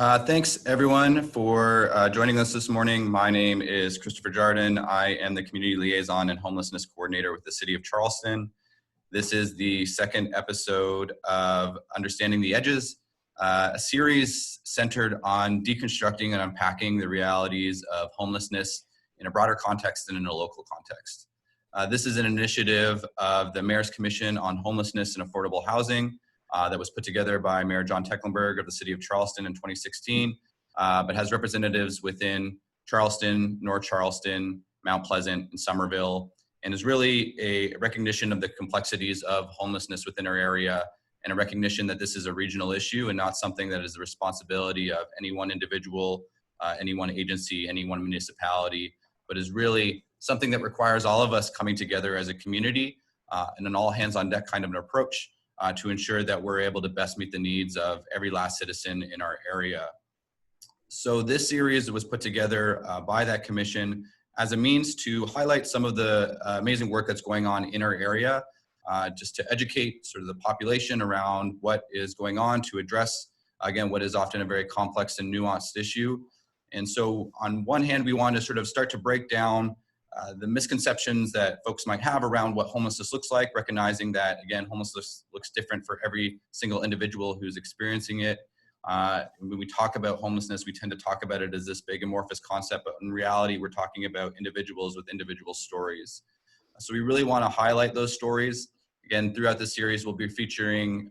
Thanks everyone for joining us this morning. My name is Christopher Jardin. I am the Community Liaison and Homelessness Coordinator with the City of Charleston. This is the second episode of Understanding the Edges, a series centered on deconstructing and unpacking the realities of homelessness in a broader context and in a local context. This is an initiative of the Mayor's Commission on Homelessness and Affordable Housing that was put together by Mayor John Tecklenburg of the City of Charleston in 2016, but has representatives within Charleston, North Charleston, Mount Pleasant, and Somerville, and is really a recognition of the complexities of homelessness within our area and a recognition that this is a regional issue and not something that is the responsibility of any one individual, any one agency, any one municipality, but is really something that requires all of us coming together as a community and an all hands on deck kind of an approach to ensure that we're able to best meet the needs of every last citizen in our area. So this series was put together by that commission as a means to highlight some of the amazing work that's going on in our area, just to educate sort of the population around what is going on to address, again, what is often a very complex and nuanced issue. And so on one hand, we want to sort of start to break down the misconceptions that folks might have around what homelessness looks like, recognizing that, again, homelessness looks different for every single individual who's experiencing it. When we talk about homelessness, we tend to talk about it as this big amorphous concept, but in reality, we're talking about individuals with individual stories. So we really want to highlight those stories. Again, throughout the series, we'll be featuring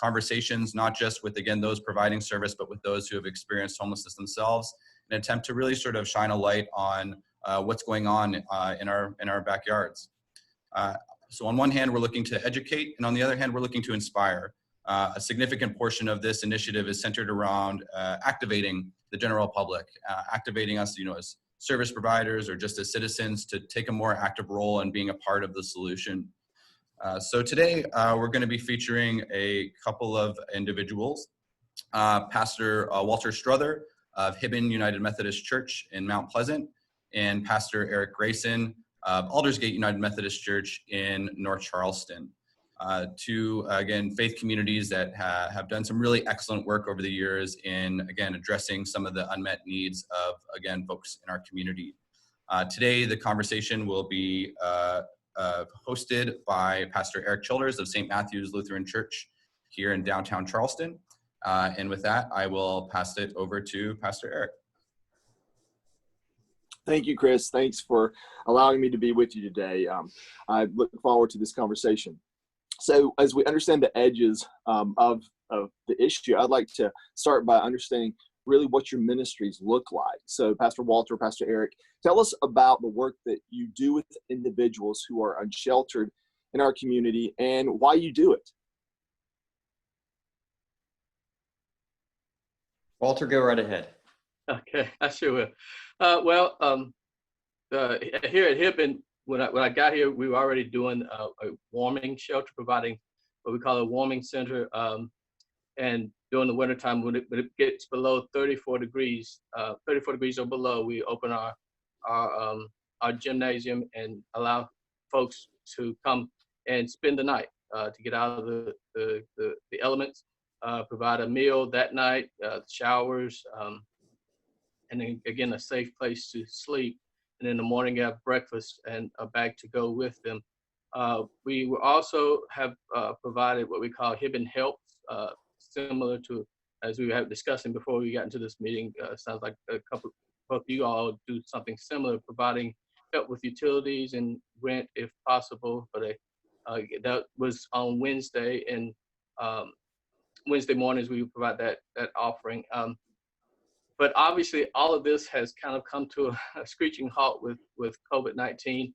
conversations, not just with, again, those providing service, but with those who have experienced homelessness themselves, in an attempt to really sort of shine a light on what's going on in our backyards. So on one hand, we're looking to educate, and on the other hand, we're looking to inspire. A significant portion of this initiative is centered around activating the general public, activating us, as service providers or just as citizens to take a more active role in being a part of the solution. So today, we're going to be featuring a couple of individuals. Pastor Walter Strawther of Hibben United Methodist Church in Mount Pleasant, and Pastor Erik Grayson of Aldersgate United Methodist Church in North Charleston. Two, again, faith communities that have done some really excellent work over the years in, again, addressing some of the unmet needs of, again, folks in our community. Today, the conversation will be hosted by Pastor Eric Childers of St. Matthew's Lutheran Church here in downtown Charleston. And with that, I will pass it over to Pastor Eric. Thank you, Chris. Thanks for allowing me to be with you today. I look forward to this conversation. So as we understand the edges of the issue, I'd like to start by understanding really what your ministries look like. So Pastor Walter, Pastor Eric, tell us about the work that you do with individuals who are unsheltered in our community and why you do it. Walter, go right ahead. Okay, I sure will. Here at Hibben, when I got here, we were already doing a warming shelter, providing what we call a warming center. And during the wintertime, when it gets below 34 degrees or below, we open our gymnasium and allow folks to come and spend the night to get out of the elements, provide a meal that night, showers, and then again, a safe place to sleep. And in the morning, you have breakfast and a bag to go with them. We will also have provided what we call Hibben Help, similar to, as we were discussing before we got into this meeting, sounds like a couple of you all do something similar, providing help with utilities and rent if possible. But that was on Wednesday, and Wednesday mornings we would provide that offering. But obviously, all of this has kind of come to a screeching halt with COVID-19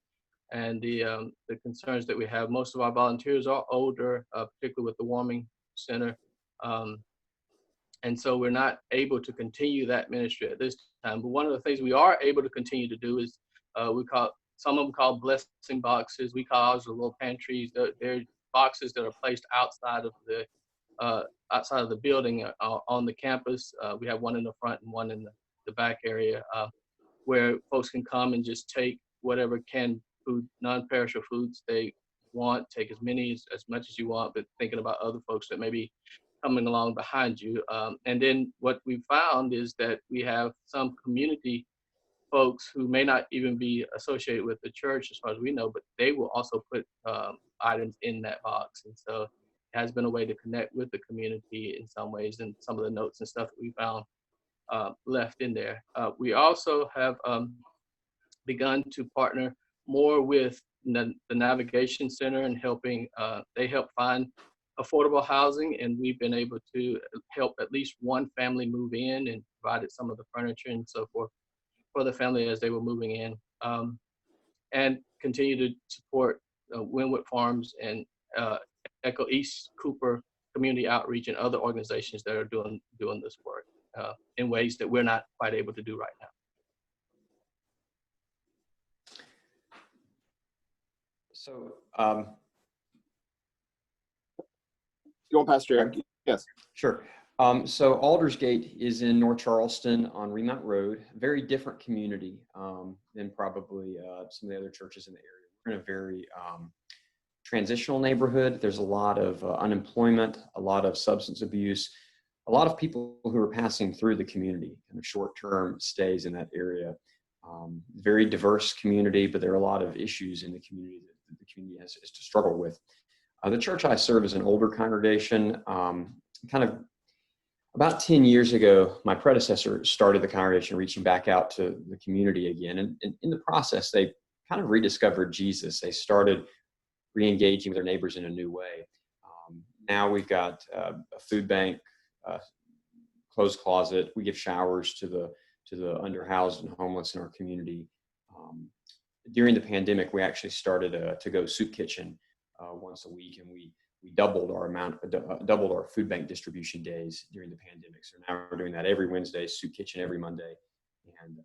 and the concerns that we have. Most of our volunteers are older, particularly with the warming center. And so we're not able to continue that ministry at this time. But one of the things we are able to continue to do is some of them call blessing boxes. We call ours the little pantries. They're boxes that are placed outside of the building on the campus. We have one in the front and one in the back area where folks can come and just take whatever canned food, non-perishable foods they want, take as much as you want, but thinking about other folks that maybe coming along behind you. And then what we found is that we have some community folks who may not even be associated with the church as far as we know, but they will also put items in that box. And so it has been a way to connect with the community in some ways, and some of the notes and stuff that we found left in there. We also have begun to partner more with the Navigation Center and helping, they help find affordable housing, and we've been able to help at least one family move in and provided some of the furniture and so forth for the family as they were moving in, and continue to support Wynwood Farms and Echo East Cooper Community Outreach and other organizations that are doing this work in ways that we're not quite able to do right now. So, Go on, Pastor Erik. Yes. sure. So Aldersgate is in North Charleston on Remount Road, a very different community than probably some of the other churches in the area. We're in a very transitional neighborhood. There's a lot of unemployment, a lot of substance abuse, a lot of people who are passing through the community, kind of short-term stays in that area. Very diverse community, but there are a lot of issues in the community that the community has to struggle with. The church I serve is an older congregation. Kind of about 10 years ago, my predecessor started the congregation reaching back out to the community again. And in the process, they kind of rediscovered Jesus. They started re-engaging with their neighbors in a new way. Now we've got a food bank, clothes closet. We give showers to the underhoused and homeless in our community. During the pandemic, we actually started a to-go soup kitchen once a week, and we doubled our food bank distribution days during the pandemic. So now we're doing that every Wednesday, soup kitchen every Monday. And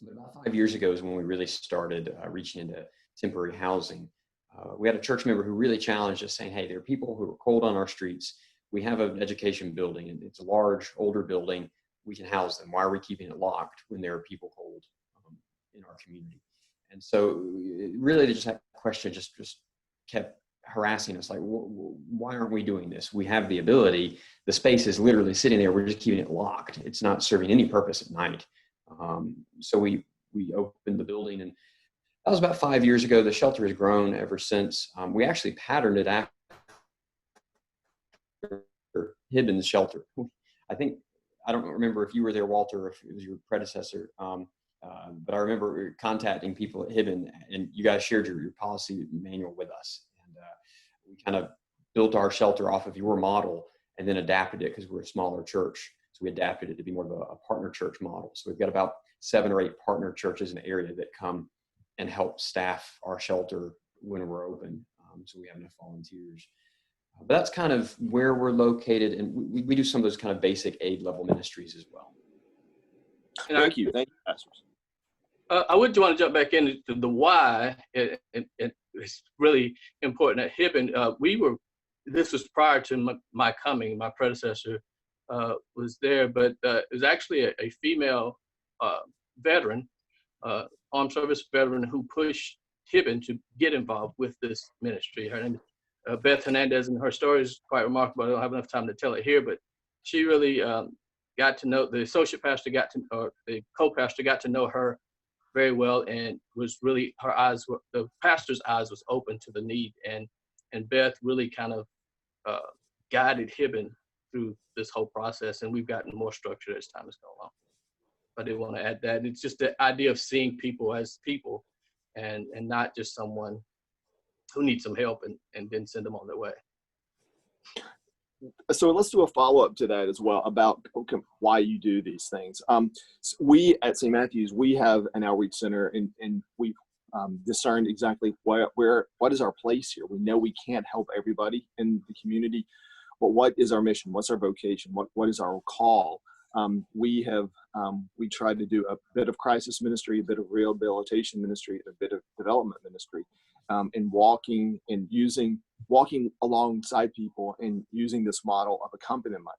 but about 5 years ago is when we really started reaching into temporary housing. We had a church member who really challenged us, saying, hey, there are people who are cold on our streets. We have an education building, and it's a large, older building. We can house them. Why are we keeping it locked when there are people cold in our community? And so really just that question just kept harassing us, like, why aren't we doing this? We have the ability. The space is literally sitting there. We're just keeping it locked. It's not serving any purpose at night. So we opened the building, and that was about 5 years ago. The shelter has grown ever since. We actually patterned it after Hibben's shelter. I don't remember if you were there, Walter, or if it was your predecessor. But I remember contacting people at Hibben, and you guys shared your policy manual with us. And we kind of built our shelter off of your model and then adapted it because we're a smaller church. So we adapted it to be more of a partner church model. So we've got about 7 or 8 partner churches in the area that come and help staff our shelter when we're open. So we have enough volunteers. But that's kind of where we're located. And we do some of those kind of basic aid level ministries as well. Thank you, pastors. I would want to jump back into the why. It's really important at Hibben. This was prior to my coming. My predecessor was there, but it was actually a female veteran, armed service veteran, who pushed Hibben to get involved with this ministry. Her name is Beth Hernandez, and her story is quite remarkable. I don't have enough time to tell it here, but she really got to know, the associate pastor the co-pastor got to know her very well, and was really, the pastor's eyes was open to the need, and Beth really kind of guided Hibben through this whole process, and we've gotten more structured as time has gone on. I did want to add that. It's just the idea of seeing people as people, and not just someone who needs some help and then send them on their way. So let's do a follow-up to that as well about why you do these things. So we at St. Matthew's, we have an outreach center, and we've discerned exactly what is our place here. We know we can't help everybody in the community, but what is our mission? What's our vocation? What is our call? We try to do a bit of crisis ministry, a bit of rehabilitation ministry, a bit of development ministry, and walking alongside people and using this model of accompaniment,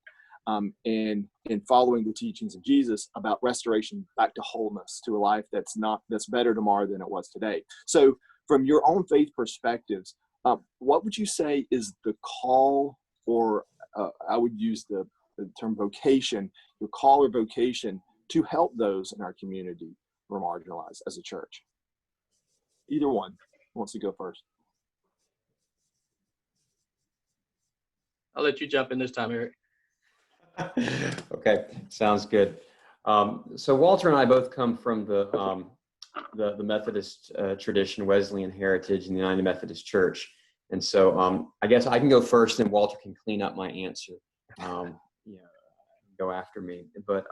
and following the teachings of Jesus about restoration back to wholeness, to a life that's better tomorrow than it was today. So from your own faith perspectives, what would you say is the call or I would use the term vocation, your call or vocation to help those in our community who are marginalized as a church? Either one wants to go first. I'll let you jump in this time, Eric. Okay, sounds good. So Walter and I both come from the Methodist tradition, Wesleyan heritage in the United Methodist Church. And so I guess I can go first and Walter can clean up my answer. Go after me. But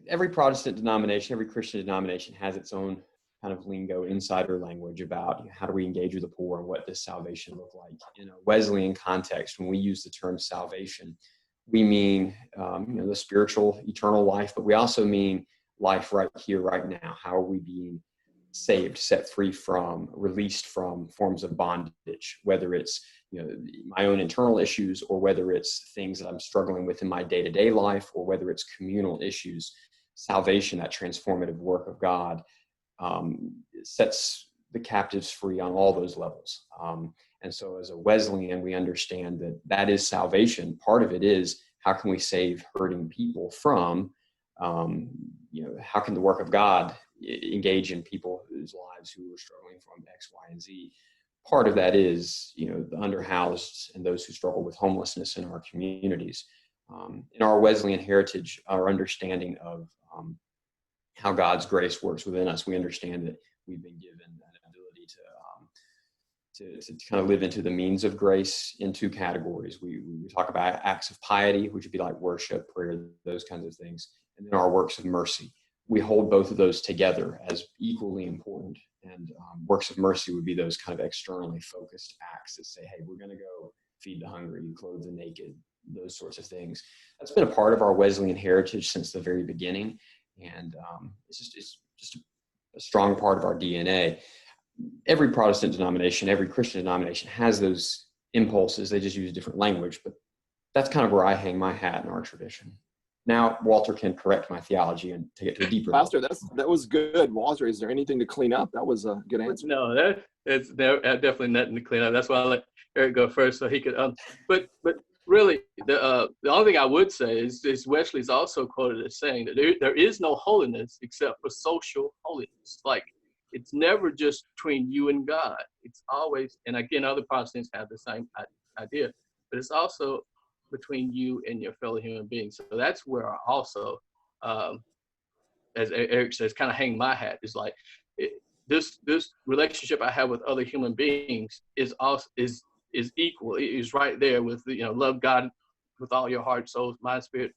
every Protestant denomination, every Christian denomination has its own kind of lingo, insider language about how do we engage with the poor and what does salvation look like. In a Wesleyan context, when we use the term salvation, we mean the spiritual eternal life, but we also mean life right here, right now. How are we being saved, set free from, released from forms of bondage, whether it's my own internal issues or whether it's things that I'm struggling with in my day-to-day life or whether it's communal issues. Salvation, that transformative work of God, sets the captives free on all those levels. And so as a Wesleyan, we understand that is salvation. Part of it is how can we save hurting people from, how can the work of God engage in people whose lives who are struggling from X, Y, and Z. Part of that is, the underhoused and those who struggle with homelessness in our communities. In our Wesleyan heritage, our understanding of how God's grace works within us, we understand that we've been given that ability to kind of live into the means of grace in two categories. We talk about acts of piety, which would be like worship, prayer, those kinds of things, and then our works of mercy. We hold both of those together as equally important. And works of mercy would be those kind of externally focused acts that say, hey, we're going to go feed the hungry, clothe the naked, those sorts of things. That's been a part of our Wesleyan heritage since the very beginning. And it's just a strong part of our DNA. Every Protestant denomination, every Christian denomination has those impulses. They just use different language, but that's kind of where I hang my hat in our tradition. Now, Walter can correct my theology and take it to a deeper Pastor, level. that was good. Walter, is there anything to clean up? That was a good answer. No, there's definitely nothing to clean up. That's why I let Eric go first so he could. But really, the only thing I would say is Wesley's also quoted as saying that there is no holiness except for social holiness. Like, it's never just between you and God. It's always, and again, other Protestants have the same idea, but it's also between you and your fellow human beings. So that's where I also, as Eric says, kind of hang my hat. Is like this relationship I have with other human beings is equal. It is right there with love God with all your heart, soul, mind, spirit,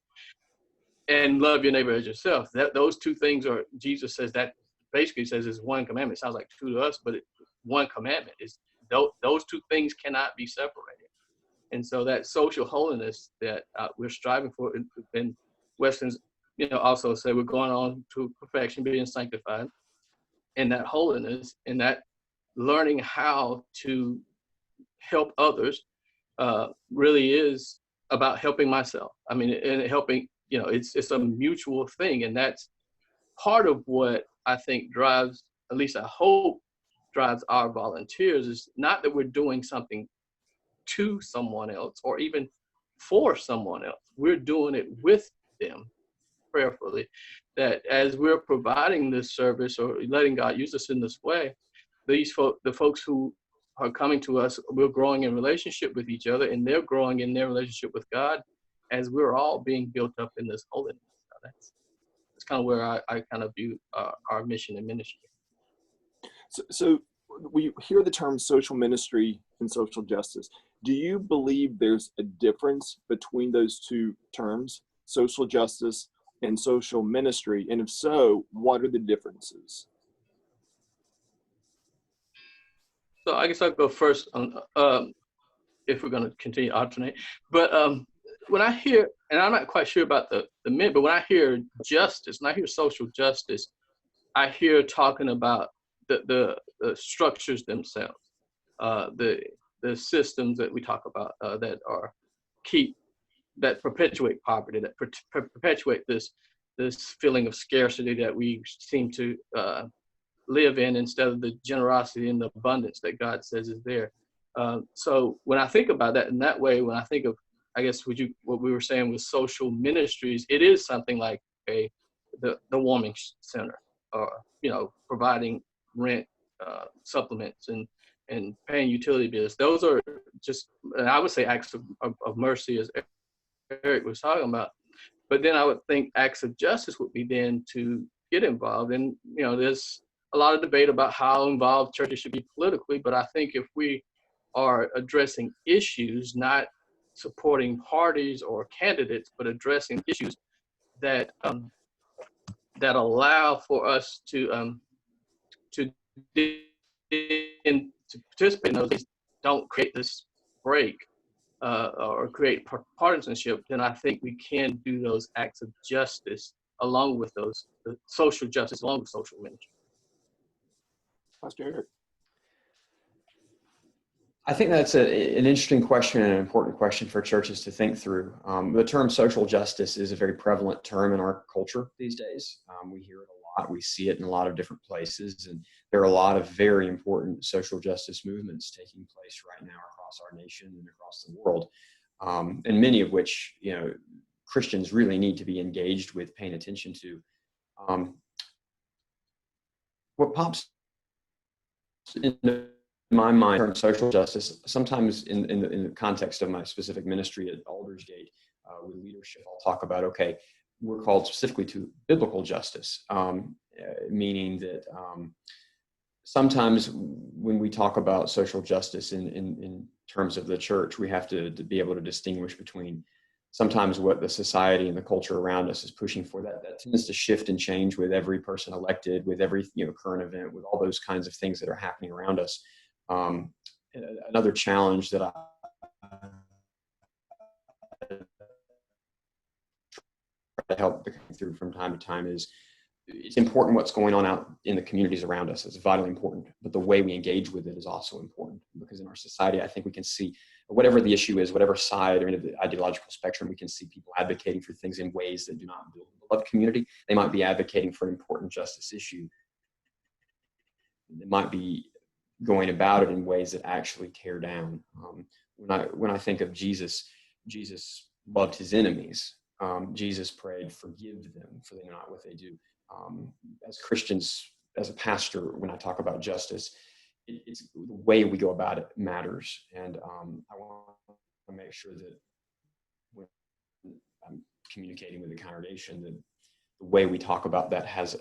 and love your neighbor as yourself. Those two things are, Jesus says that basically says is one commandment. It sounds like two to us, but one commandment is those two things cannot be separated. And so that social holiness that we're striving for, and Wesleyans, also say we're going on to perfection, being sanctified, and that holiness and that learning how to help others really is about helping myself. I mean, and helping, it's a mutual thing. And that's part of what I think drives, at least I hope, drives our volunteers, is not that we're doing something to someone else or even for someone else. We're doing it with them prayerfully, that as we're providing this service or letting God use us in this way, the folks who are coming to us, we're growing in relationship with each other, and they're growing in their relationship with God as we're all being built up in this holiness. So that's kind of where I kind of view our mission and ministry. So we hear the term social ministry and social justice. Do you believe there's a difference between those two terms, social justice and social ministry? And if so, what are the differences? So I guess I'll go first on, if we're going to continue to alternate. But when I hear, and I'm not quite sure about the men, but when I hear justice, and I hear social justice, I hear talking about the structures themselves, the systems that we talk about that perpetuate poverty, that perpetuate this feeling of scarcity that we seem to live in, instead of the generosity and the abundance that God says is there. So when I think about that in that way, when I think of, I guess what we were saying with social ministries, it is something like the warming center, or providing rent supplements and paying utility bills. Those are just, and I would say, acts of mercy, as Erik was talking about. But then I would think acts of justice would be then to get involved. And there's a lot of debate about how involved churches should be politically, but I think if we are addressing issues, not supporting parties or candidates, but addressing issues that that allow for us to participate in those, don't create this break or create partisanship, then I think we can do those acts of justice along with the social justice, along with social ministry. Pastor Erik. I think that's an interesting question and an important question for churches to think through. The term social justice is a very prevalent term in our culture these days. We hear it a lot. We see it in a lot of different places. And there are a lot of very important social justice movements taking place right now across our nation and across the world. And many of which, Christians really need to be engaged with, paying attention to. What pops into my mind in terms of social justice, sometimes in the context of my specific ministry at Aldersgate with leadership, I'll talk about, okay, we're called specifically to biblical justice, meaning that sometimes when we talk about social justice in terms of the church, we have to be able to distinguish between sometimes what the society and the culture around us is pushing for. That tends to shift and change with every person elected, with every current event, with all those kinds of things that are happening around us. Another challenge that I try to help through from time to time is, it's important what's going on out in the communities around us. It's vitally important, but the way we engage with it is also important, because in our society, I think we can see whatever the issue is, whatever side or end of the ideological spectrum, we can see people advocating for things in ways that do not build a beloved community. They might be advocating for an important justice issue. They might be going about it in ways that actually tear down. When I think of Jesus, Jesus loved his enemies. Jesus prayed, "Forgive them, for they know not what they do." As Christians, as a pastor, when I talk about justice, it's the way we go about it matters. And I want to make sure that when I'm communicating with the congregation, that the way we talk about that has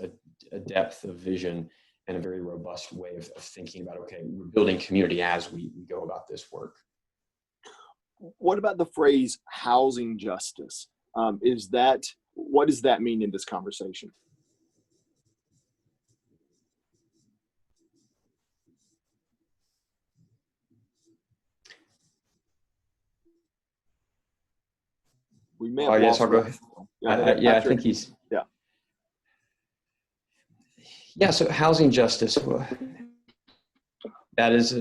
a depth of vision and a very robust way of thinking about, okay, we're building community as we go about this work. What about the phrase housing justice? What does that mean in this conversation? We may have yes, I'll go ahead. I think he's. Yeah. Yeah. So housing justice. That is.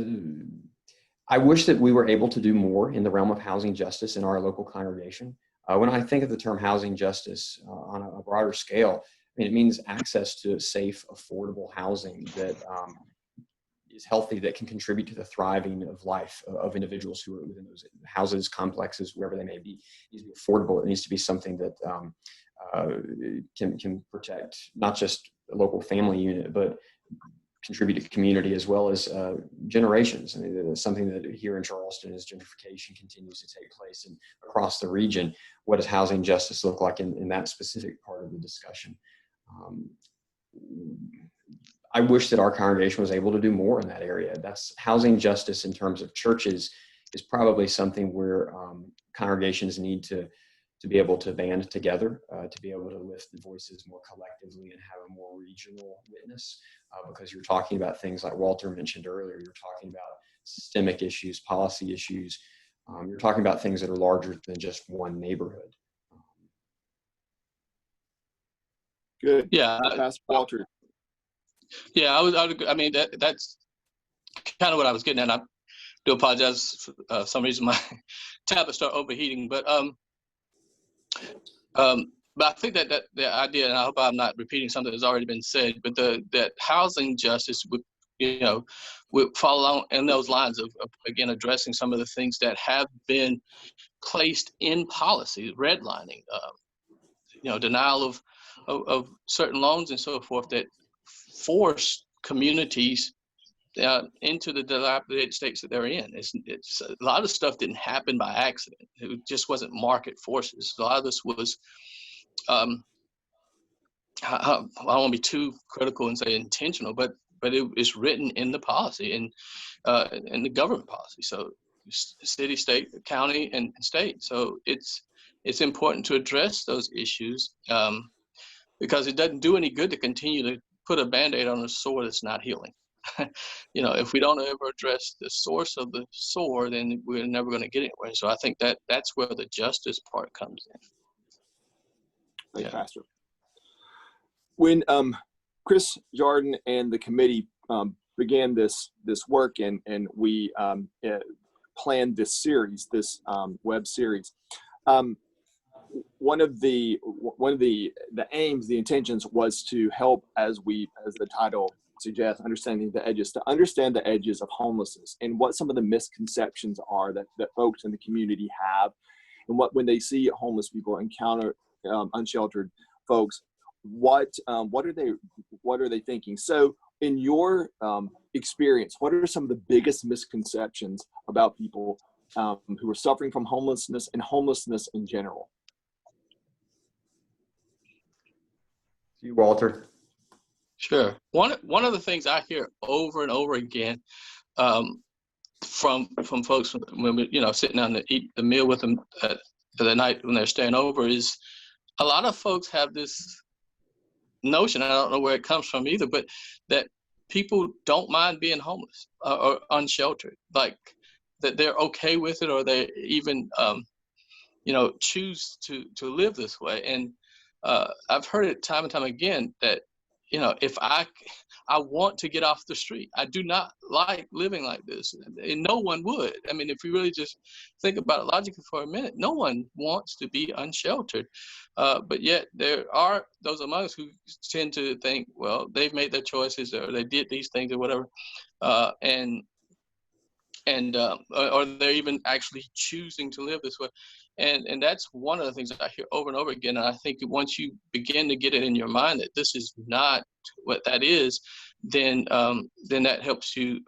I wish that we were able to do more in the realm of housing justice in our local congregation. When I think of the term housing justice on a broader scale, it means access to safe, affordable housing that is healthy, that can contribute to the thriving of life of individuals who are within those houses, complexes, wherever they may be. It needs to be affordable. It needs to be something that can protect not just a local family unit, but contribute to community as well as generations. I mean, it's something that here in Charleston, as gentrification continues to take place and across the region, what does housing justice look like in that specific part of the discussion? I wish that our congregation was able to do more in that area. That's housing justice in terms of churches is probably something where congregations need to be able to band together, to be able to lift the voices more collectively and have a more regional witness, because you're talking about things like Walter mentioned earlier. You're talking about systemic issues, policy issues. You're talking about things that are larger than just one neighborhood. Good. Yeah. Pastor Walter. Yeah, I mean, that's kind of what I was getting at. I do apologize for some reason my tablet started overheating, but I think that the idea, and I hope I'm not repeating something that's already been said, but that housing justice we follow along in those lines of again, addressing some of the things that have been placed in policy, redlining, denial of certain loans and so forth that force communities into the dilapidated states that they're in. It's a lot of stuff didn't happen by accident. It just wasn't market forces. A lot of this was, I don't want to be too critical and say intentional, but it's written in the policy and in the government policy. So city, state, county, and state. So it's important to address those issues because it doesn't do any good to continue to put a Band-Aid on a sore that's not healing. If we don't ever address the source of the sore, then we're never going to get anywhere. So I think that's where the justice part comes in. Thank you, Pastor. When Chris Jardin and the committee began this work and we planned this series, this web series, one of the aims, the intentions was to help, as the title suggests, understand the edges of homelessness and what some of the misconceptions are that folks in the community have, and when they see homeless people encounter unsheltered folks, what are they thinking? So in your experience, what are some of the biggest misconceptions about people who are suffering from homelessness and homelessness in general? You, Walter. Sure. One of the things I hear over and over again from folks when we sitting down to eat the meal with them for the night when they're staying over is a lot of folks have this notion, I don't know where it comes from either, but that people don't mind being homeless or unsheltered, like that they're okay with it, or they even choose to live this way. And I've heard it time and time again that if I want to get off the street, I do not like living like this, and no one would. I mean, if we really just think about it logically for a minute, no one wants to be unsheltered, but yet there are those among us who tend to think, well, they've made their choices, or they did these things, or whatever, or they're even actually choosing to live this way. And that's one of the things that I hear over and over again. And I think once you begin to get it in your mind that this is not what that is, then that helps you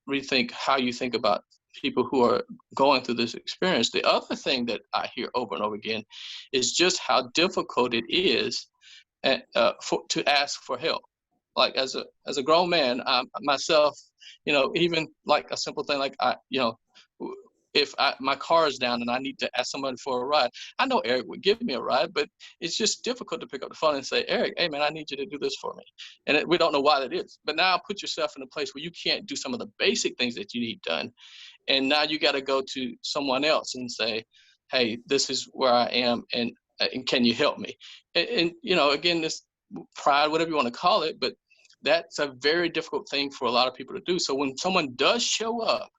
rethink how you think about people who are going through this experience. The other thing that I hear over and over again is just how difficult it is to ask for help. Like as a grown man, myself, even like a simple thing like if my car is down and I need to ask someone for a ride, I know Eric would give me a ride, but it's just difficult to pick up the phone and say, Eric, hey man, I need you to do this for me. And we don't know why that is. But now put yourself in a place where you can't do some of the basic things that you need done. And now you got to go to someone else and say, hey, this is where I am, and can you help me? And again, this pride, whatever you want to call it, but that's a very difficult thing for a lot of people to do. So when someone does show up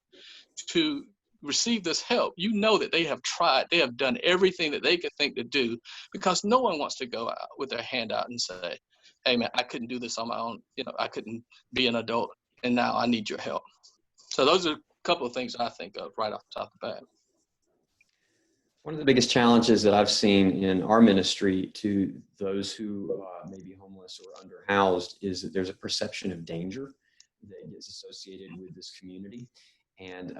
to receive this help, that they have tried, they have done everything that they could think to do, because no one wants to go out with their hand out and say, hey man, I couldn't do this on my own. I couldn't be an adult, and now I need your help. So those are a couple of things I think of right off the top of the bat. One of the biggest challenges that I've seen in our ministry to those who may be homeless or underhoused is that there's a perception of danger that gets associated with this community. And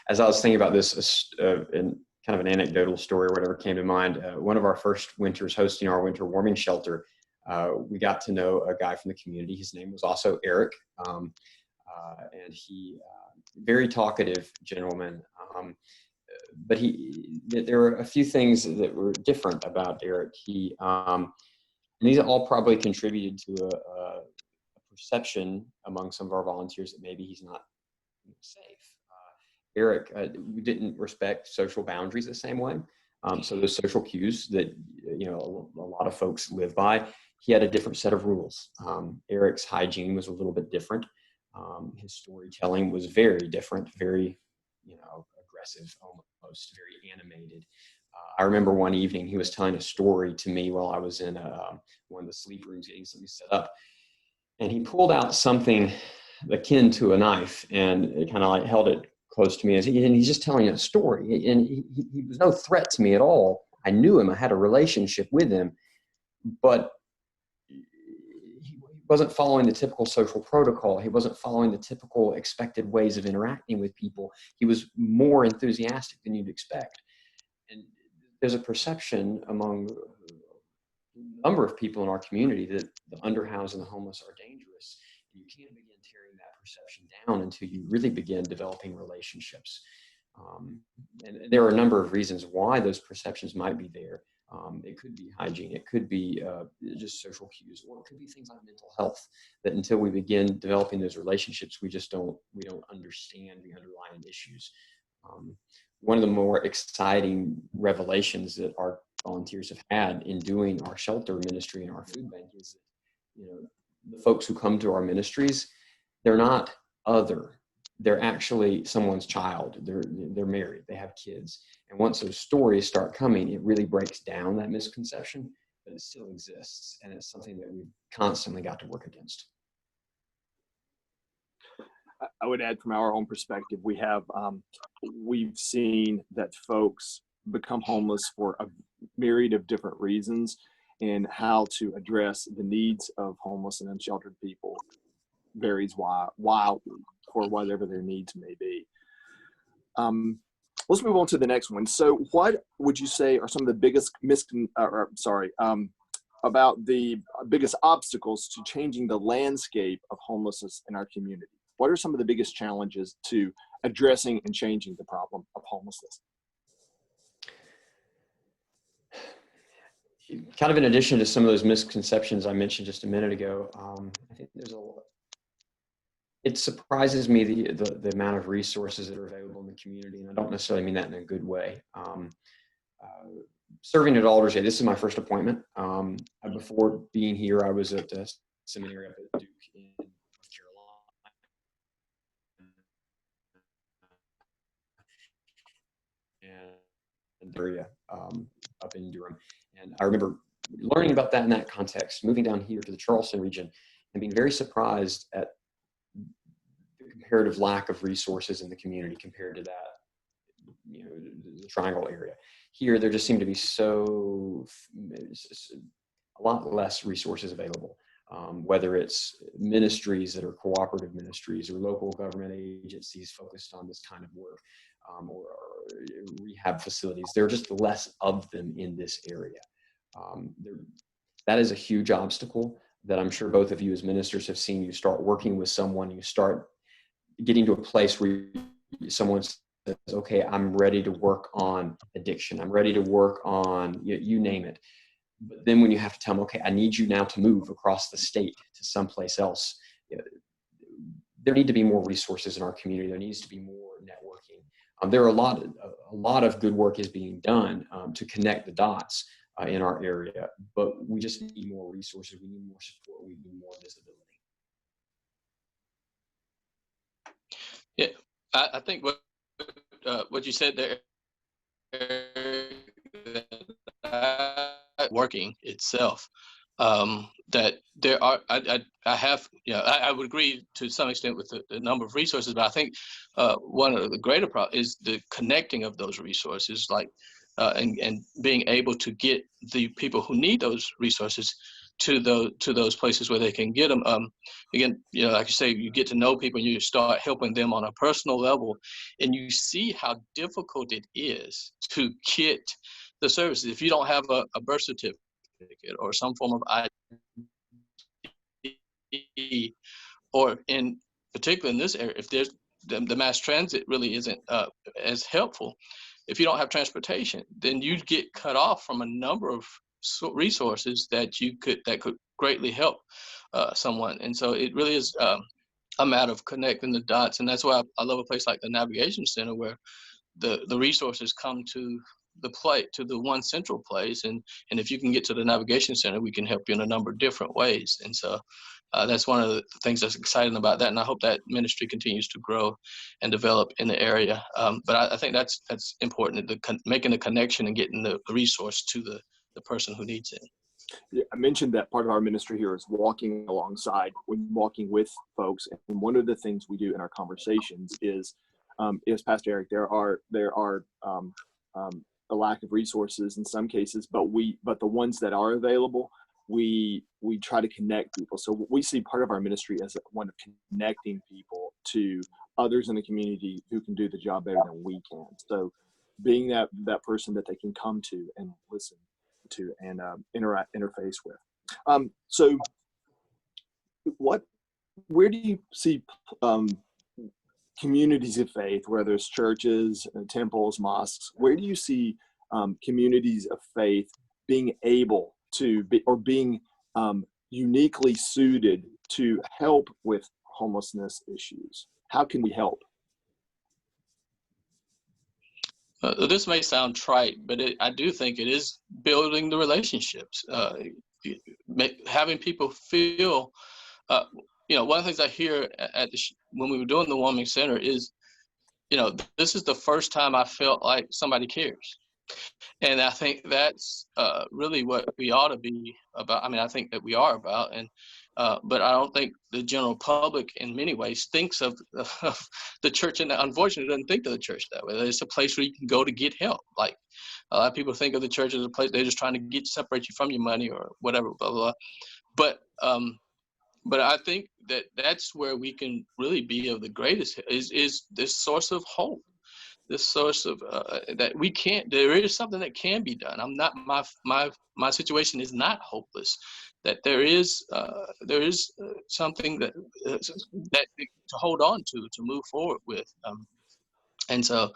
as I was thinking about this, in kind of an anecdotal story or whatever came to mind, one of our first winters hosting our winter warming shelter, we got to know a guy from the community. His name was also Eric, and he very talkative gentleman. But there were a few things that were different about Eric. And these all probably contributed to a perception among some of our volunteers that maybe he's not safe. Eric didn't respect social boundaries the same way. So those social cues that a lot of folks live by, he had a different set of rules. Eric's hygiene was a little bit different. His storytelling was very different, very aggressive, almost very animated. I remember one evening he was telling a story to me while I was in one of the sleep rooms getting something set up, and he pulled out something akin to a knife, and it kind of like held it close to me. And he's just telling a story, and he was no threat to me at all. I knew him. I had a relationship with him, but he wasn't following the typical social protocol. He wasn't following the typical expected ways of interacting with people. He was more enthusiastic than you'd expect. And there's a perception among a number of people in our community that the underhoused and the homeless are dangerous. You can't begin tearing that perception down until you really begin developing relationships. And there are a number of reasons why those perceptions might be there. It could be hygiene, it could be just social cues, or it could be things like mental health, that until we begin developing those relationships, we don't understand the underlying issues. One of the more exciting revelations that our volunteers have had in doing our shelter ministry and our food bank is that, the folks who come to our ministries, they're not other. They're actually someone's child. They're married. They have kids. And once those stories start coming, it really breaks down that misconception, but it still exists. And it's something that we've constantly got to work against. I would add, from our own perspective, we've seen that folks become homeless for a myriad of different reasons, and how to address the needs of homeless and unsheltered people varies wildly for whatever their needs may be. Let's move on to the next one. So what would you say are some of the biggest about the biggest obstacles to changing the landscape of homelessness in our community? What are some of the biggest challenges to addressing and changing the problem of homelessness? Kind of in addition to some of those misconceptions I mentioned just a minute ago, I think it surprises me the amount of resources that are available in the community, and I don't necessarily mean that in a good way. Serving at Aldersgate, this is my first appointment. Before being here, I was at a seminary up at Duke in North Carolina, and area up in Durham. And I remember learning about that in that context, moving down here to the Charleston region, and being very surprised at the comparative lack of resources in the community compared to that, the Triangle area. Here, there just seem to be a lot less resources available, whether it's ministries that are cooperative ministries or local government agencies focused on this kind of work, or rehab facilities. There are just less of them in this area. That is a huge obstacle that I'm sure both of you as ministers have seen. You start working with someone, you start getting to a place where someone says, okay, I'm ready to work on addiction. I'm ready to work on, you name it. But then when you have to tell them, okay, I need you now to move across the state to someplace else, there need to be more resources in our community. There needs to be more networking. There are a lot of good work is being done to connect the dots in our area, but we just need more resources. We need more support. We need more visibility. Yeah, I think what you said there, working itself, that there are, I would agree to some extent with the number of resources, but I think one of the greater problems is the connecting of those resources, and being able to get the people who need those resources to those places where they can get them. Again, like you say, you get to know people and you start helping them on a personal level, and you see how difficult it is to get the services. If you don't have a birth certificate or some form of ID, or in particular in this area, if there's the mass transit really isn't as helpful. If you don't have transportation, then you get cut off from a number of resources that could greatly help someone. And so it really is a matter of connecting the dots. And that's why I love a place like the Navigation Center, where the resources come to the one central place. And if you can get to the Navigation Center, we can help you in a number of different ways. And so that's one of the things that's exciting about that. And I hope that ministry continues to grow and develop in the area. But I think that's important, making the connection and getting the resource to the person who needs it. Yeah, I mentioned that part of our ministry here is walking alongside, walking with folks. And one of the things we do in our conversations is Pastor Erik, there are a lack of resources in some cases, but the ones that are available, we try to connect people. So we see part of our ministry as one of connecting people to others in the community who can do the job better than we can. So being that person that they can come to and listen to and interface with. So where do you see communities of faith, whether it's churches, temples, mosques, where do you see communities of faith being able to be, or being uniquely suited to help with homelessness issues? How can we help? This may sound trite, but I do think it is building the relationships, having people feel. One of the things I hear when we were doing the warming center is, this is the first time I felt like somebody cares. And I think that's really what we ought to be about. I mean, I think that we are about, but I don't think the general public in many ways thinks of the church, and unfortunately doesn't think of the church that way. It's a place where you can go to get help. Like a lot of people think of the church as a place they're just trying to separate you from your money or whatever, blah, blah, blah. But I think that that's where we can really be of the greatest is this source of hope. This source of that we can't. There is something that can be done. I'm not my situation is not hopeless. That there is something that to hold on to move forward with. And so,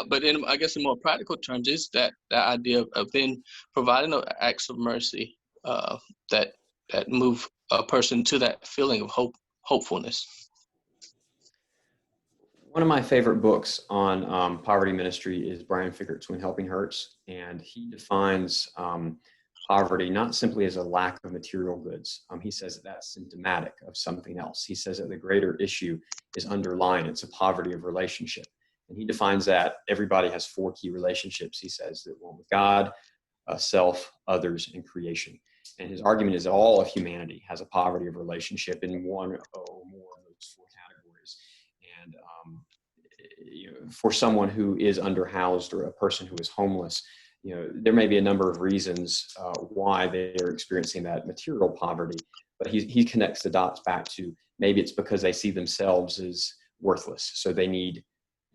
but in I guess in more practical terms is that idea of then providing acts of mercy that move a person to that feeling of hopefulness. One of my favorite books on poverty ministry is Brian Fickert's When Helping Hurts, and he defines poverty not simply as a lack of material goods. He says that that's symptomatic of something else. He says that the greater issue is underlying. It's a poverty of relationship. And he defines that everybody has 4 key relationships. He says that one with God, self, others, and creation. And his argument is that all of humanity has a poverty of relationship in one or more of those 4 categories. And for someone who is underhoused or a person who is homeless, there may be a number of reasons why they are experiencing that material poverty, but he connects the dots back to maybe it's because they see themselves as worthless, so they need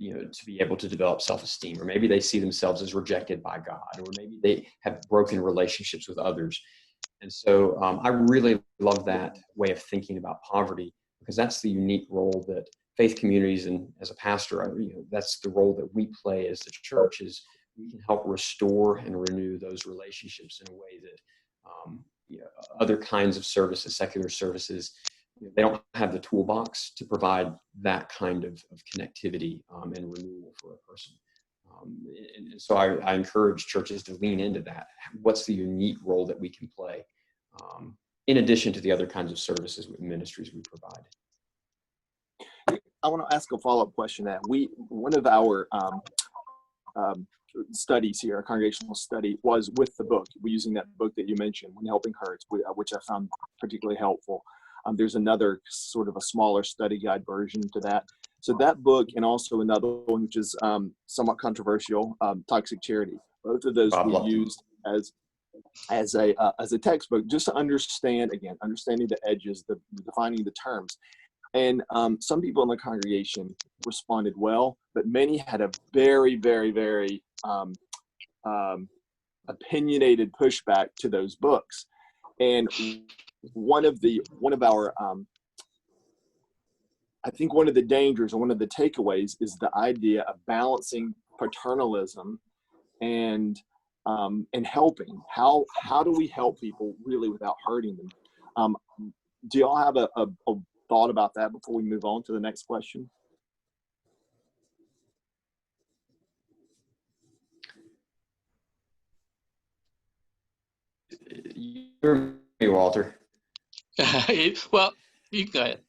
to be able to develop self-esteem, or maybe they see themselves as rejected by God, or maybe they have broken relationships with others. And so I really love that way of thinking about poverty, because that's the unique role that faith communities, and as a pastor, that's the role that we play as the church, is we can help restore and renew those relationships in a way that other kinds of services, secular services, they don't have the toolbox to provide that kind of connectivity and renewal for a person. And so I encourage churches to lean into that. What's the unique role that we can play in addition to the other kinds of services and ministries we provide? I want to ask a follow-up question. That one of our studies here, our congregational study, was with the book. We're using that book that you mentioned, When Helping Hurts, which I found particularly helpful. There's another sort of a smaller study guide version to that. So that book, and also another one which is somewhat controversial, Toxic Charity. Both of those we used as a textbook, just to understanding the edges, defining the terms. And some people in the congregation responded well, but many had a very, very, very opinionated pushback to those books. And one of our I think one of the dangers, or one of the takeaways, is the idea of balancing paternalism and helping. How do we help people really without hurting them? Do y'all have a thought about that before we move on to the next question? You're me, Walter. Well, you go ahead.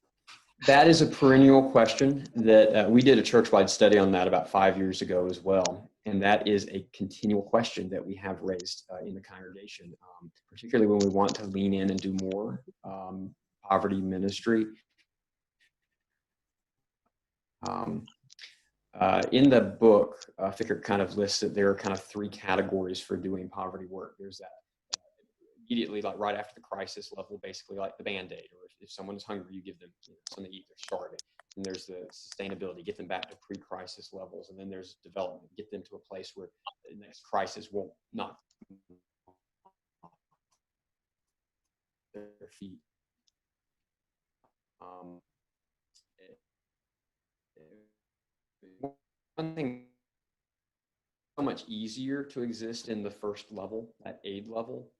That is a perennial question that we did a church-wide study on that about 5 years ago as well. And that is a continual question that we have raised in the congregation, particularly when we want to lean in and do more poverty ministry. In the book, Fickert kind of lists that there are kind of 3 categories for doing poverty work. There's that immediately, like right after the crisis level, basically like the Band-Aid, or if someone is hungry, you give them something to eat, they're starving. And there's the sustainability, get them back to pre-crisis levels. And then there's development, get them to a place where the next crisis won't knock their feet. One thing so much easier to exist in the first level, that aid level.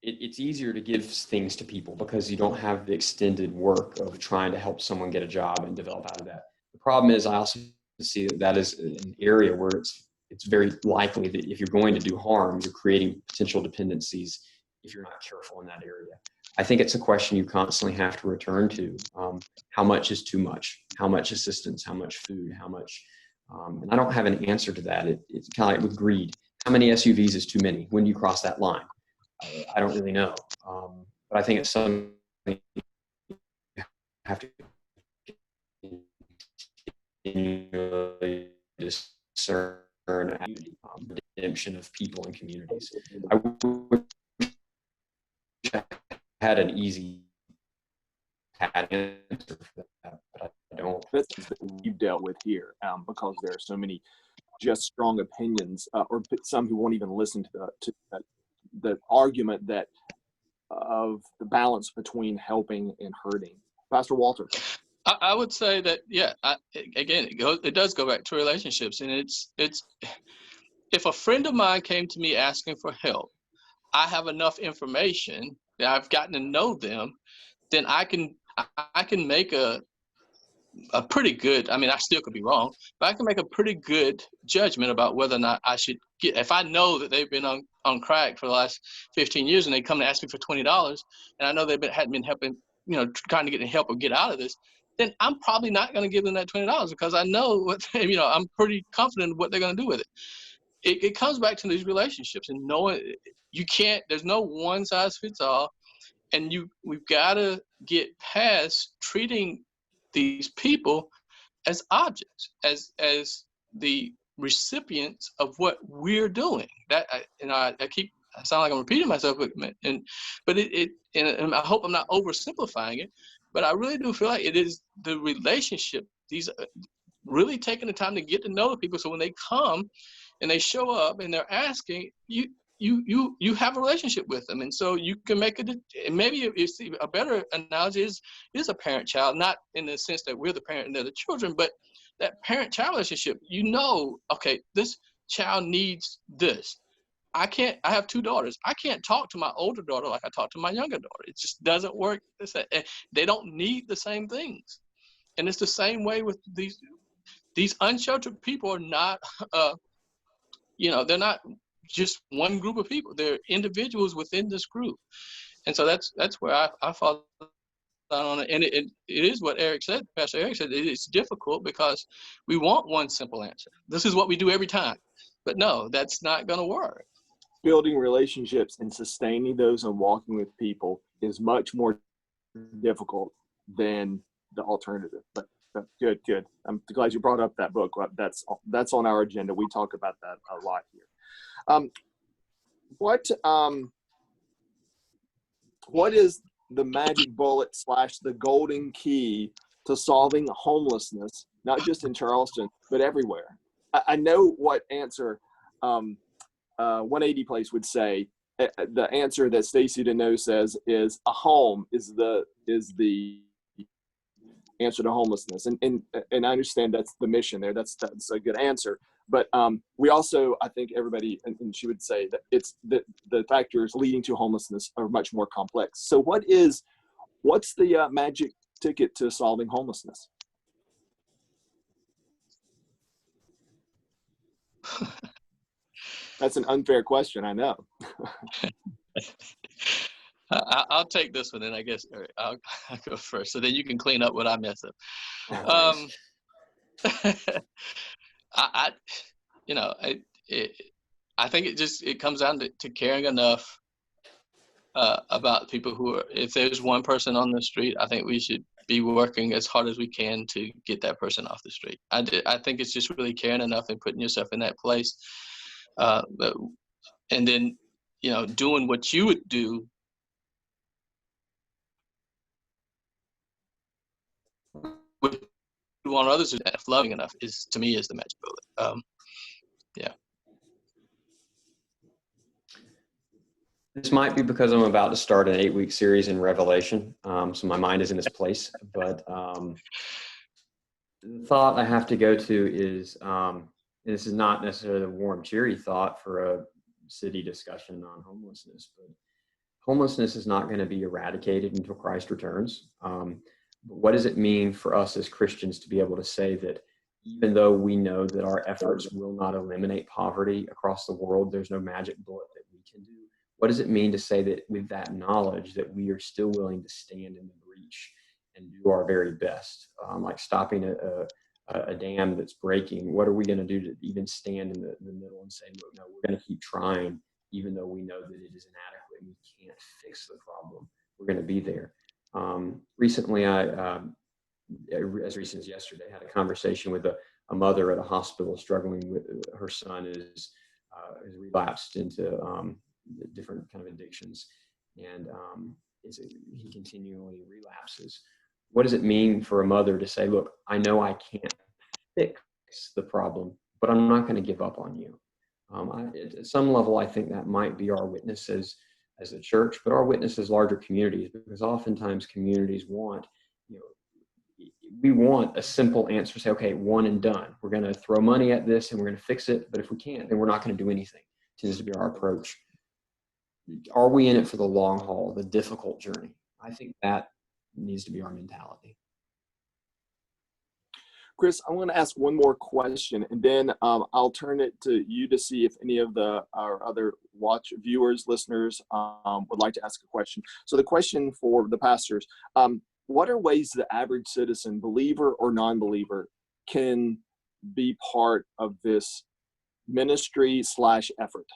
It's easier to give things to people because you don't have the extended work of trying to help someone get a job and develop out of that. The problem is I also see that is an area where it's very likely that if you're going to do harm, you're creating potential dependencies if you're not careful in that area. I think it's a question you constantly have to return to. How much is too much? How much assistance? How much food? How much? And I don't have an answer to that. It's kind of like with greed. How many SUVs is too many? When do you cross that line? I don't really know. But I think it's something you have to continually discern the redemption of people and communities. I wish I had an easy answer for that, but I don't. That's what you've dealt with here, because there are so many just strong opinions, or some who won't even listen to the argument that of the balance between helping and hurting. Pastor Walter. I would say that, it does go back to relationships, and it's if a friend of mine came to me asking for help, I have enough information that I've gotten to know them, then I can make a pretty good, I mean, I still could be wrong, but I can make a pretty good judgment about whether or not I should get, if I know that they've been on crack for the last 15 years and they come to ask me for $20, and I know hadn't been helping, trying to get help or get out of this, then I'm probably not going to give them that $20 because I know what, I'm pretty confident in what they're going to do with it. It comes back to these relationships and knowing there's no one size fits all. And we've got to get past treating these people as objects, as the recipients of what we're doing. That I sound like I'm repeating myself, but I hope I'm not oversimplifying it. But I really do feel like it is the relationship. These really taking the time to get to know the people, so when they come and they show up and they're asking you. You have a relationship with them, and so you can make maybe a better analogy is a parent-child, not in the sense that we're the parent and they're the children, but that parent-child relationship. Okay, this child needs this. I have 2 daughters. I can't talk to my older daughter like I talk to my younger daughter. It just doesn't work. They don't need the same things, and it's the same way with these unsheltered people. Are not, they're not just one group of people. They're individuals within this group, and so that's where I fall down on it. And it is what Pastor Erik said. It's difficult because we want one simple answer. This is what we do every time, but no, that's not going to work. Building relationships and sustaining those and walking with people is much more difficult than the alternative. But good. I'm glad you brought up that book. That's on our agenda. We talk about that a lot here. What is the magic bullet / the golden key to solving homelessness, not just in Charleston, but everywhere? I know what answer 180 Place would say. The answer that Stacy Deneau says is a home is the answer to homelessness. And I understand that's the mission there. That's a good answer. But we also, I think everybody, and she would say that it's the factors leading to homelessness are much more complex. So what's the magic ticket to solving homelessness? That's an unfair question, I know. I'll take this one, and I guess I'll go first, so then you can clean up what I mess up. I think it comes down to caring enough about people who are, if there's one person on the street, I think we should be working as hard as we can to get that person off the street. I think it's just really caring enough and putting yourself in that place. And then, doing what you would do with one others who's loving enough is, to me, is the magic bullet. Yeah. This might be because I'm about to start an 8-week series in Revelation, so my mind is in this place. But the thought I have to go to is, and this is not necessarily a warm, cheery thought for a city discussion on homelessness, but homelessness is not going to be eradicated until Christ returns. But what does it mean for us as Christians to be able to say that even though we know that our efforts will not eliminate poverty across the world, there's no magic bullet that we can do? What does it mean to say that with that knowledge that we are still willing to stand in the breach and do our very best, like stopping a dam that's breaking? What are we going to do to even stand in the middle and say, look, no, we're going to keep trying, even though we know that it is inadequate and we can't fix the problem. We're going to be there. Recently, as recent as yesterday, had a conversation with a mother at a hospital struggling with her son is relapsed into different kind of addictions, and he continually relapses. What does it mean for a mother to say, look, I know I can't fix the problem, but I'm not going to give up on you? At some level, I think that might be our witness as a church, but our witness as larger communities, because oftentimes communities want, we want a simple answer, say, okay, one and done. We're going to throw money at this and we're going to fix it, but if we can't, then we're not going to do anything. It tends to be our approach. Are we in it for the long haul, the difficult journey? I think that needs to be our mentality. Chris, I want to ask one more question, and then I'll turn it to you to see if any of our other viewers, listeners would like to ask a question. So the question for the pastors, what are ways the average citizen, believer or non-believer, can be part of this ministry/effort?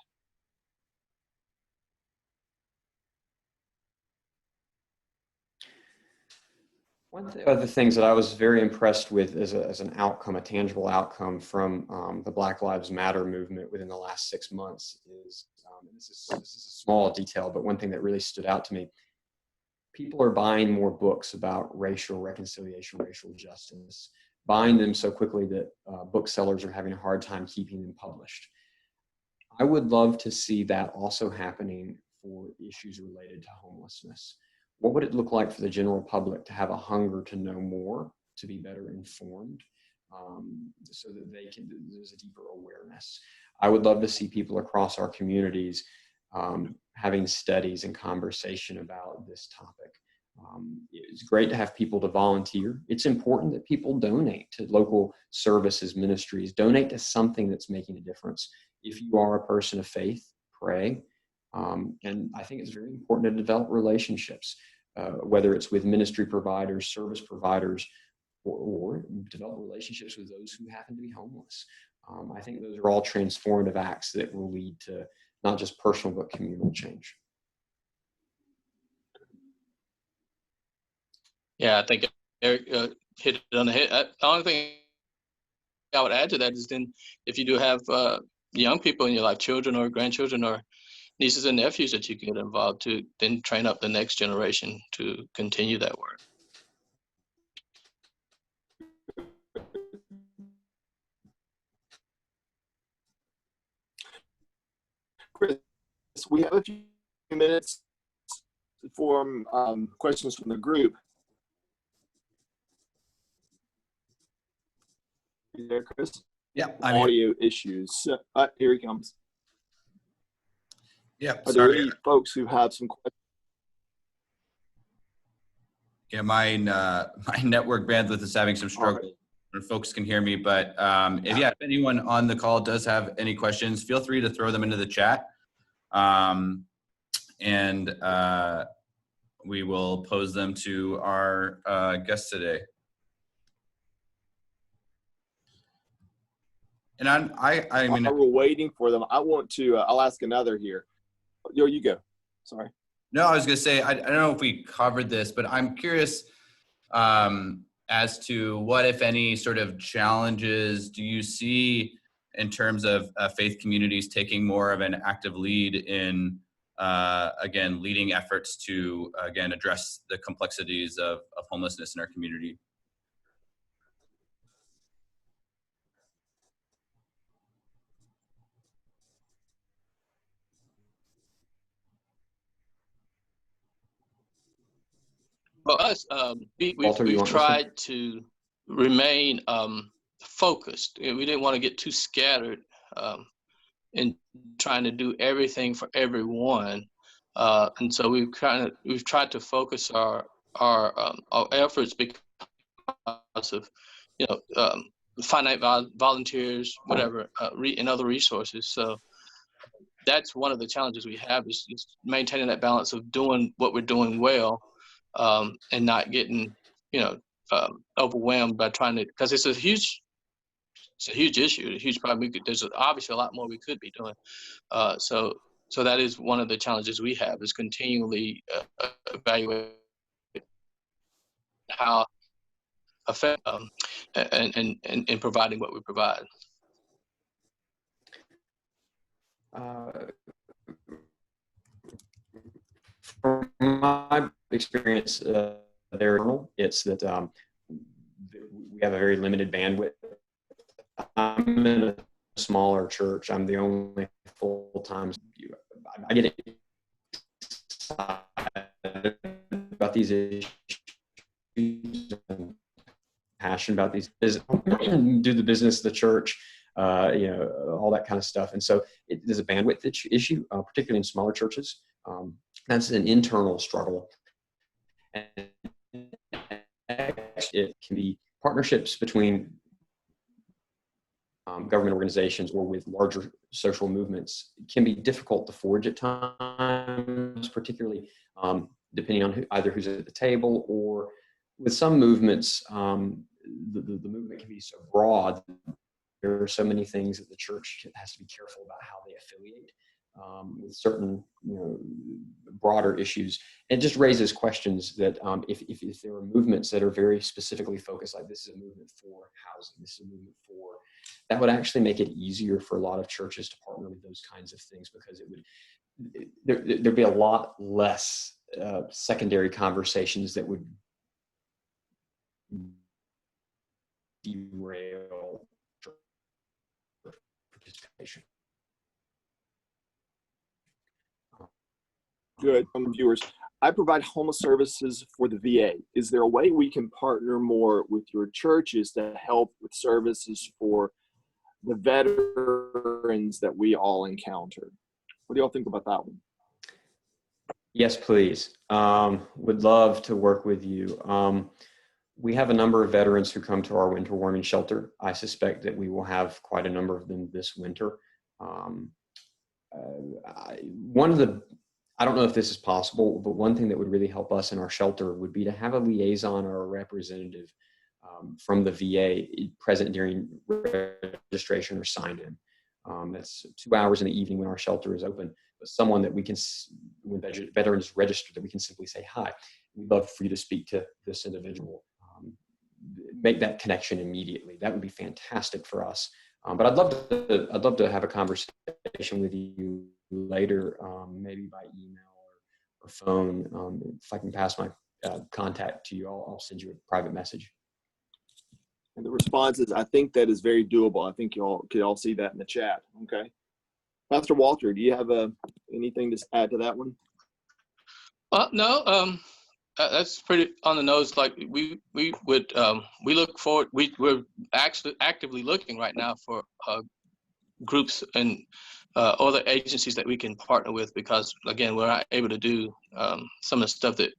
One of the things that I was very impressed with as an outcome, a tangible outcome from the Black Lives Matter movement within the last 6 months is, this is a small detail, but one thing that really stood out to me, people are buying more books about racial reconciliation, racial justice, buying them so quickly that booksellers are having a hard time keeping them published. I would love to see that also happening for issues related to homelessness. What would it look like for the general public to have a hunger to know more, to be better informed, so that there's a deeper awareness? I would love to see people across our communities having studies and conversation about this topic. It's great to have people to volunteer. It's important that people donate to local services, ministries, donate to something that's making a difference. If you are a person of faith, pray. And I think it's very important to develop relationships, whether it's with ministry providers, service providers, or develop relationships with those who happen to be homeless. I think those are all transformative acts that will lead to not just personal, but communal change. Yeah, I think Eric hit it on the head. The only thing I would add to that is then if you do have young people in your life, children or grandchildren or nieces and nephews that you can get involved to, then train up the next generation to continue that work. Chris, we have a few minutes for questions from the group. Are you there, Chris? Yeah, audio issues. Here he comes. Yeah, Are there any folks who have some questions? Yeah, my network bandwidth is having some struggle. Folks can hear me, but if anyone on the call does have any questions, feel free to throw them into the chat, and we will pose them to our guests today. And I mean, while we're waiting for them, I want to, I'll ask another here. Yo, you go. Sorry. no, I was going to say, I don't know if we covered this, but I'm curious as to what, if any, sort of challenges do you see in terms of faith communities taking more of an active lead in, again, leading efforts to, again, address the complexities of homelessness in our community? For us, Walter, you we've want this one? tried to remain focused. We didn't want to get too scattered in trying to do everything for everyone, and so we've tried to focus our efforts because of finite volunteers, whatever, and other resources. So that's one of the challenges we have is maintaining that balance of doing what we're doing well, and not getting overwhelmed by trying to, because it's a huge issue, a huge problem. There's obviously a lot more we could be doing. So that is one of the challenges we have, is continually evaluate how affect and providing what we provide. From my experience, it's that we have a very limited bandwidth. I'm in a smaller church. I'm the only full-time. I get excited about these issues, and passionate about these, do the business of the church, all that kind of stuff. And so there's a bandwidth issue, particularly in smaller churches. That's an internal struggle. And it can be partnerships between government organizations or with larger social movements. It can be difficult to forge at times, particularly depending on either who's at the table, or with some movements, the movement can be so broad. There are so many things that the church has to be careful about how they affiliate with certain, broader issues. It just raises questions that if there are movements that are very specifically focused, like this is a movement for housing, this is a movement for, that would actually make it easier for a lot of churches to partner with those kinds of things, because there'd be a lot less secondary conversations that would derail participation. Good. Viewers, I provide homeless services for the VA. Is there a way we can partner more with your churches to help with services for the veterans that we all encounter? What do y'all think about that one? Yes, please. Would love to work with you. We have a number of veterans who come to our winter warming shelter. I suspect that we will have quite a number of them this winter. I don't know if this is possible, but one thing that would really help us in our shelter would be to have a liaison or a representative from the VA present during registration or signed in. That's 2 hours in the evening when our shelter is open, but someone that we can, when veterans register, that we can simply say, hi, we'd love for you to speak to this individual. Make that connection immediately. That would be fantastic for us. But I'd love to have a conversation with you later, maybe by email or phone. If I can pass my contact to you, I'll send you a private message. And the response is, I think that is very doable. I think you could all see that in the chat. Okay. Pastor Walter, do you have anything to add to that one? No, that's pretty on the nose. Like we look forward. We're actually actively looking right now for groups and other agencies that we can partner with, because again, we're not able to do some of the stuff that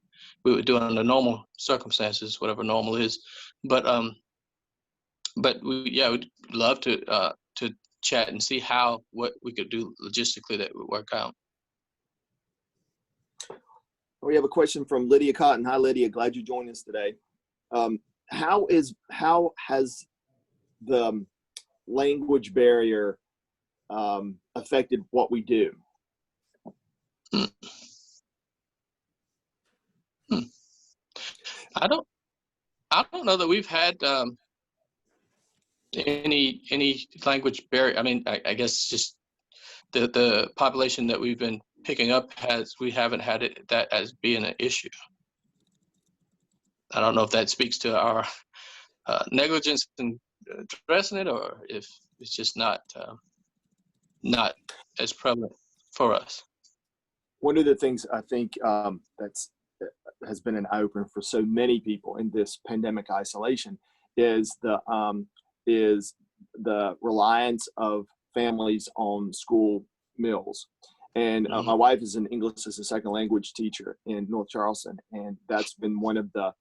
we would do under normal circumstances, whatever normal is. But we'd love to chat and see what we could do logistically that would work out. We have a question from Lydia Cotton. Hi, Lydia. Glad you joined us today. How has the language barrier affected what we do? I don't know that we've had any language barrier. I mean, I guess just the population that we've been picking up we haven't had it that as being an issue. I don't know if that speaks to our negligence in addressing it, or if it's just not as prevalent for us. One of the things I think has been an eye-opener for so many people in this pandemic isolation is the reliance of families on school meals. And my wife is an English as a second language teacher in North Charleston, and that's been one of the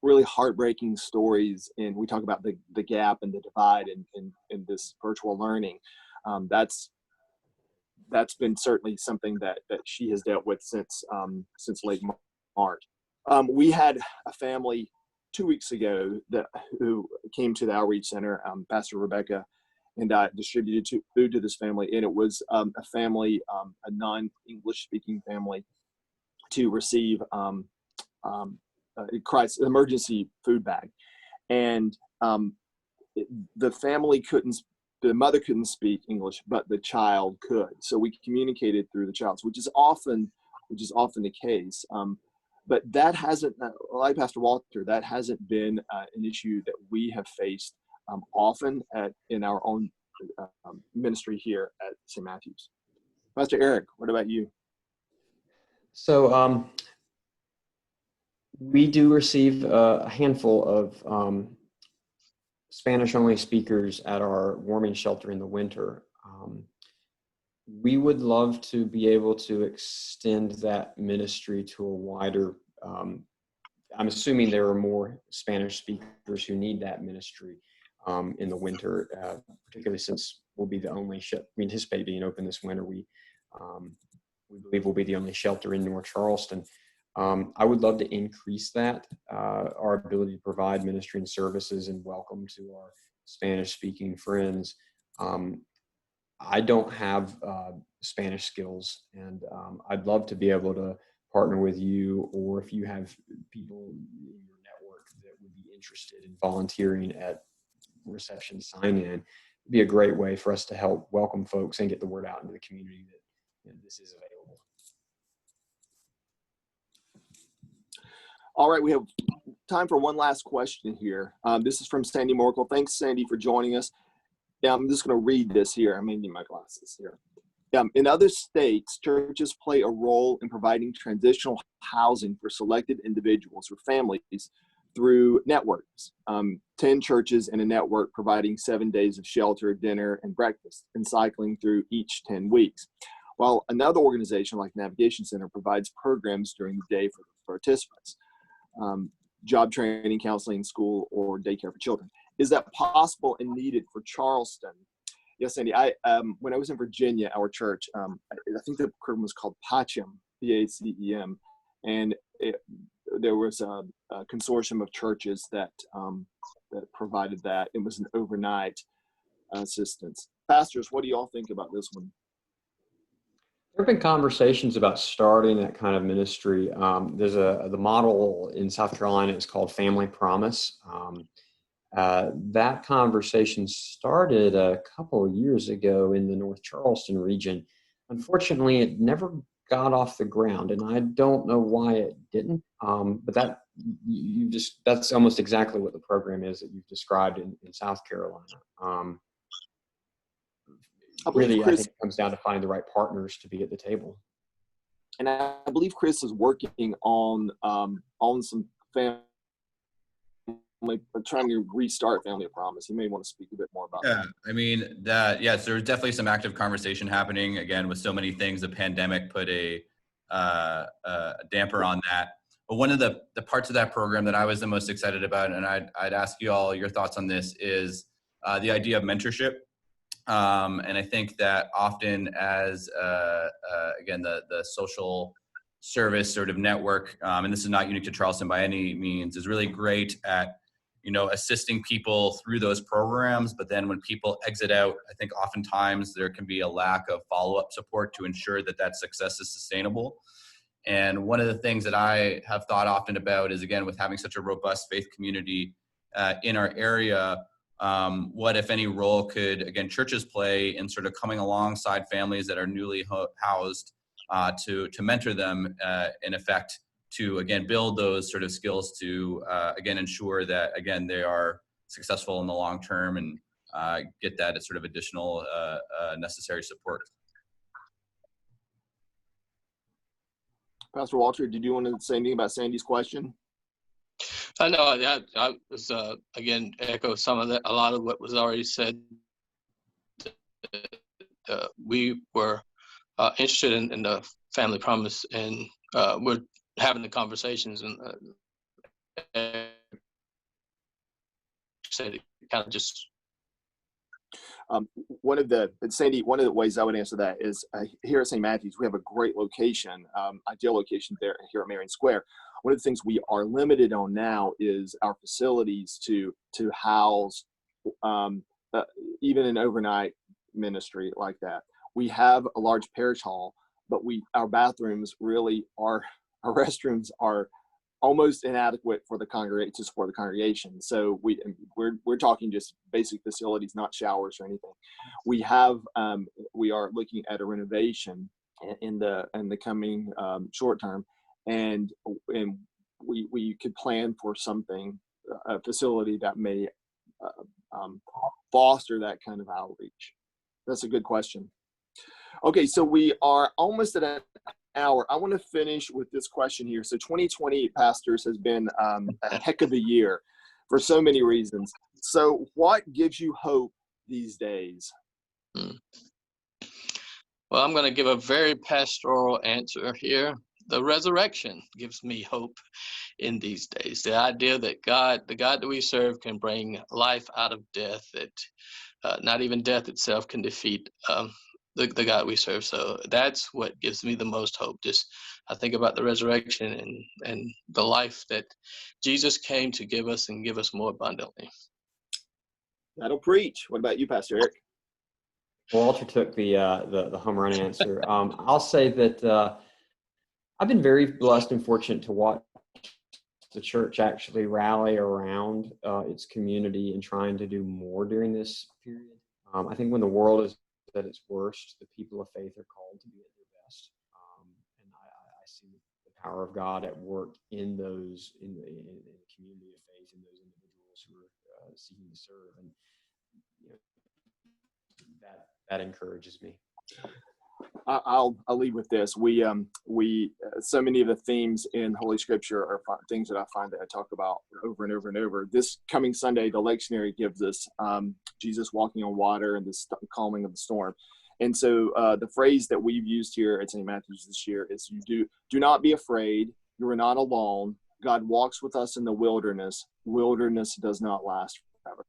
really heartbreaking stories. And we talk about the gap and the divide in this virtual learning. That's been certainly something that she has dealt with since late March. We had a family 2 weeks ago who came to the outreach center. Pastor Rebecca and I distributed food to this family, and it was a family, a non-English speaking family, to receive crisis emergency food bag, and the mother couldn't speak English, but the child could. So we communicated through the child, which is often the case. But that hasn't, like Pastor Walter, that hasn't been an issue that we have faced often in our own ministry here at St. Matthew's. Pastor Erik, what about you? So we do receive a handful of Spanish-only speakers at our warming shelter in the winter. We would love to be able to extend that ministry to a wider, I'm assuming there are more Spanish speakers who need that ministry in the winter, particularly since we'll be the only we anticipate being open this winter. We believe we'll be the only shelter in North Charleston. I would love to increase that, our ability to provide ministry and services and welcome to our Spanish-speaking friends. I don't have Spanish skills, and I'd love to be able to partner with you, or if you have people in your network that would be interested in volunteering at reception sign-in, it'd be a great way for us to help welcome folks and get the word out into the community that this is available. All right, we have time for one last question here. This is from Sandy Morkel. Thanks, Sandy, for joining us. I'm just going to read this here. I'm needing my glasses here. In other states, churches play a role in providing transitional housing for selected individuals or families through networks. 10 churches in a network providing 7 days of shelter, dinner, and breakfast, and cycling through each 10 weeks. While another organization like Navigation Center provides programs during the day for participants. Job training, counseling, school, or daycare for children. Is that possible and needed for Charleston? Yes, Sandy. When I was in Virginia, our church, I think the program was called PACEM, PACEM, and there was a consortium of churches that provided that. It was an overnight assistance. Pastors, what do you all think about this one? There have been conversations about starting that kind of ministry. There's the model in South Carolina is called Family Promise. That conversation started a couple of years ago in the North Charleston region. Unfortunately, it never got off the ground, and I don't know why it didn't. But that's almost exactly what the program is that you've described in South Carolina. Really, I think it comes down to finding the right partners to be at the table. And I believe Chris is working on some family, trying to restart Family Promise. He may want to speak a bit more about that. I mean, yes, there's definitely some active conversation happening. Again, with so many things, the pandemic put a damper on that. But one of the parts of that program that I was the most excited about, and I'd ask you all your thoughts on this, is the idea of mentorship. And I think that often as, again, the social service sort of network, and this is not unique to Charleston by any means, is really great at assisting people through those programs. But then when people exit out, I think oftentimes there can be a lack of follow-up support to ensure that that success is sustainable. And one of the things that I have thought often about is, again, with having such a robust faith community in our area, what, if any, role could, again, churches play in sort of coming alongside families that are newly housed to mentor them, in effect, to, again, build those sort of skills to, again, ensure that, again, they are successful in the long term and get that sort of additional necessary support. Pastor Walter, did you want to say anything about Sandy's question? I know. I was again echo some of that. A lot of what was already said. We were interested in the family promise, and we're having the conversations, and said it kind of just. Sandy, one of the ways I would answer that is here at St. Matthew's, we have a great location, ideal location there here at Marion Square. One of the things we are limited on now is our facilities to house even an overnight ministry like that. We have a large parish hall, but our bathrooms really are, our restrooms are almost inadequate for the congregation, to support the congregation. So we're talking just basic facilities, not showers or anything. We are looking at a renovation in the coming short term, and we could plan for something, a facility that may foster that kind of outreach. That's a good question. Okay, so we are almost at an hour. I want to finish with this question here. So 2020, pastors, has been a heck of a year for so many reasons. So what gives you hope these days? Well, I'm going to give a very pastoral answer here. The resurrection gives me hope in these days. The idea that the God that we serve, can bring life out of death, that not even death itself can defeat the God we serve. So that's what gives me the most hope. Just I think about the resurrection and the life that Jesus came to give us, and give us more abundantly. That'll preach. What about you, Pastor Eric? Walter took the home run answer. I'll say that I've been very blessed and fortunate to watch the church actually rally around its community and trying to do more during this period. I think when the world is at its worst, the people of faith are called to be at their best. And I see the power of God at work in the community of faith, in those individuals who are seeking to serve. And that encourages me. I'll leave with this. We so many of the themes in Holy Scripture are things that I find that I talk about over and over and over. This coming Sunday, the lectionary gives us Jesus walking on water and the calming of the storm. And so the phrase that we've used here at St. Matthew's this year is, "You do not be afraid. You are not alone. God walks with us in the wilderness. Wilderness does not last forever."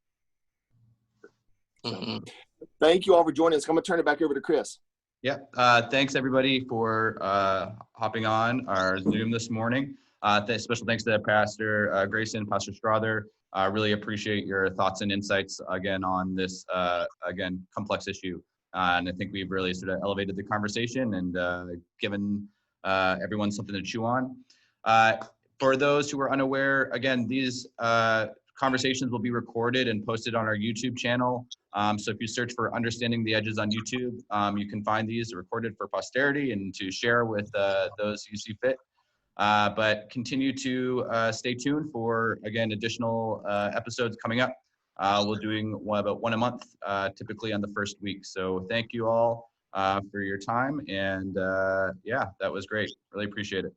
So, thank you all for joining us. I'm going to turn it back over to Chris. Yeah, thanks everybody for hopping on our Zoom this morning. Special thanks to Pastor Grayson, Pastor Strawther. I really appreciate your thoughts and insights again on this complex issue. And I think we've really sort of elevated the conversation and given everyone something to chew on. For those who are unaware, again, these conversations will be recorded and posted on our YouTube channel. So if you search for Understanding the Edges on YouTube, you can find these recorded for posterity and to share with those you see fit. But continue to stay tuned for, again, additional episodes coming up. We're doing about one a month, typically on the first week. So thank you all for your time. And yeah, that was great. Really appreciate it.